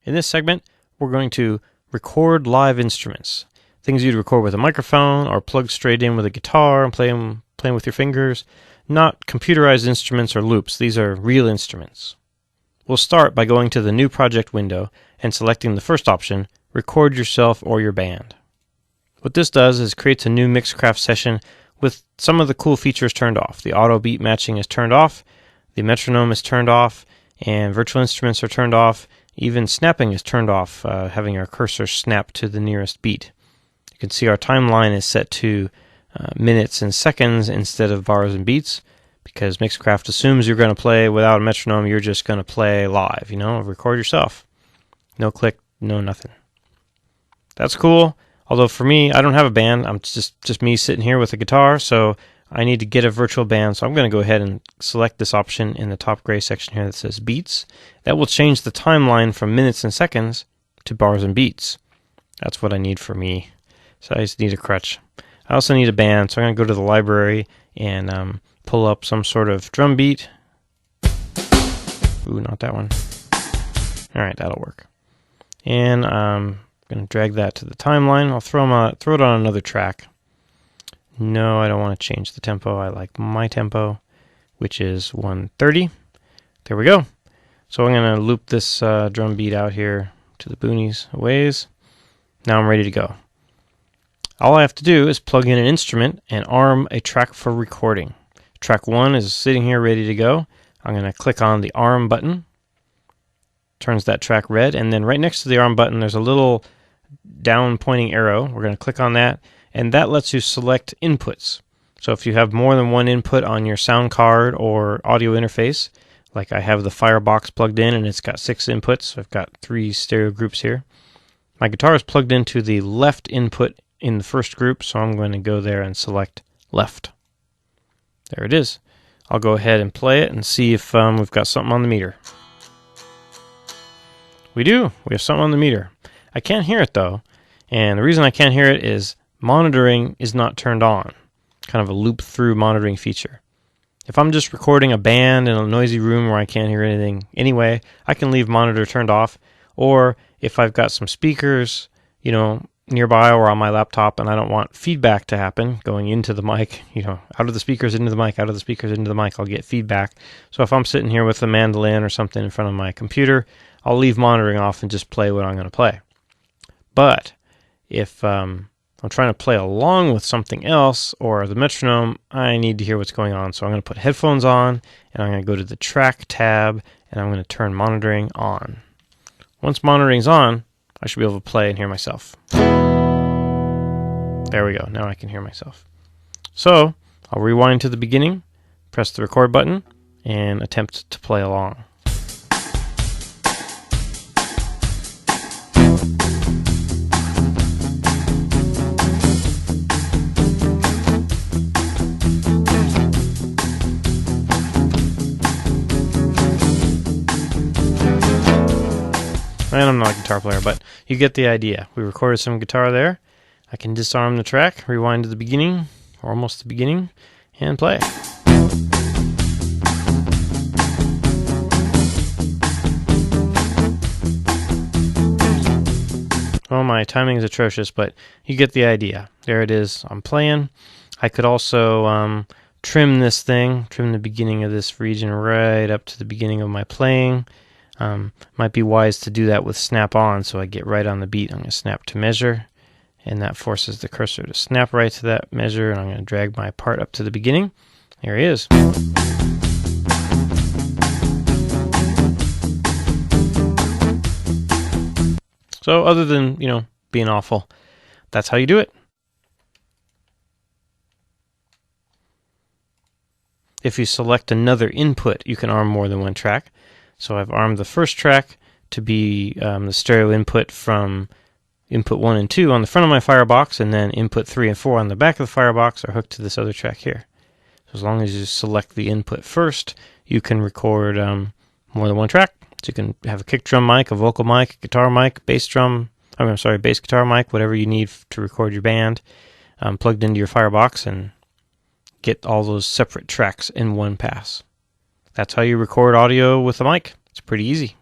In this segment, we're going to record live instruments. Things you'd record with a microphone or plug straight in with a guitar and playing with your fingers. Not computerized instruments or loops. These are real instruments. We'll start by going to the New Project window and selecting the first option, Record Yourself or Your Band. What this does is creates a new MIXC4 session with some of the cool features turned off. The auto beat matching is turned off, the metronome is turned off, and virtual instruments are turned off. Even snapping is turned off, having our cursor snap to the nearest beat. You can see our timeline is set to minutes and seconds instead of bars and beats, because MIXC4 assumes you're going to play without a metronome. You're just going to play live, record yourself. No click, no nothing. That's cool. Although for me, I don't have a band. I'm just me sitting here with a guitar, so I need to get a virtual band. So I'm going to go ahead and select this option in the top gray section here that says beats. That will change the timeline from minutes and seconds to bars and beats. That's what I need for me. So I just need a crutch. I also need a band, so I'm going to go to the library and pull up some sort of drum beat. Ooh, not that one. All right, that'll work. And I'm going to drag that to the timeline. I'll throw it on another track. No, I don't want to change the tempo. I like my tempo, which is 130. There we go. So I'm going to loop this drum beat out here to the boonies a ways. Now I'm ready to go. All I have to do is plug in an instrument and arm a track for recording. Track 1 is sitting here ready to go. I'm going to click on the arm button. Turns that track red, and then right next to the arm button there's a little down pointing arrow. We're going to click on that, and that lets you select inputs. So if you have more than one input on your sound card or audio interface, like I have the Firebox plugged in and it's got 6 inputs, I've got 3 stereo groups here. My guitar is plugged into the left input in the first group, so I'm going to go there and select left. There it is. I'll go ahead and play it and see if we've got something on the meter. We do. We have something on the meter. I can't hear it though, and the reason I can't hear it is monitoring is not turned on. Kind of a loop through monitoring feature. If I'm just recording a band in a noisy room where I can't hear anything anyway, I can leave monitor turned off. Or if I've got some speakers, nearby or on my laptop and I don't want feedback to happen going into the mic, out of the speakers into the mic, out of the speakers into the mic, I'll get feedback. So if I'm sitting here with a mandolin or something in front of my computer, I'll leave monitoring off and just play what I'm going to play. But if I'm trying to play along with something else or the metronome, I need to hear what's going on. So I'm going to put headphones on and I'm going to go to the track tab and I'm going to turn monitoring on. Once monitoring's on, I should be able to play and hear myself. There we go. Now I can hear myself. So I'll rewind to the beginning, press the record button, and attempt to play along. And I'm not a guitar player, but you get the idea. We recorded some guitar there. I can disarm the track, rewind to the beginning, or almost the beginning, and play. Oh, my timing is atrocious, but you get the idea. There it is. I'm playing. I could also trim this thing, trim the beginning of this region right up to the beginning of my playing. Might be wise to do that with snap on, so I get right on the beat. I'm going to snap to measure, and that forces the cursor to snap right to that measure, and I'm going to drag my part up to the beginning. There he is. So other than, being awful, that's how you do it. If you select another input, you can arm more than one track. So I've armed the first track to be the stereo input from input 1 and 2 on the front of my Firebox, and then input 3 and 4 on the back of the Firebox are hooked to this other track here. So as long as you select the input first, you can record more than one track. So you can have a kick drum mic, a vocal mic, a guitar mic, bass guitar mic, whatever you need to record your band, plugged into your Firebox, and get all those separate tracks in one pass. That's how you record audio with a mic. It's pretty easy.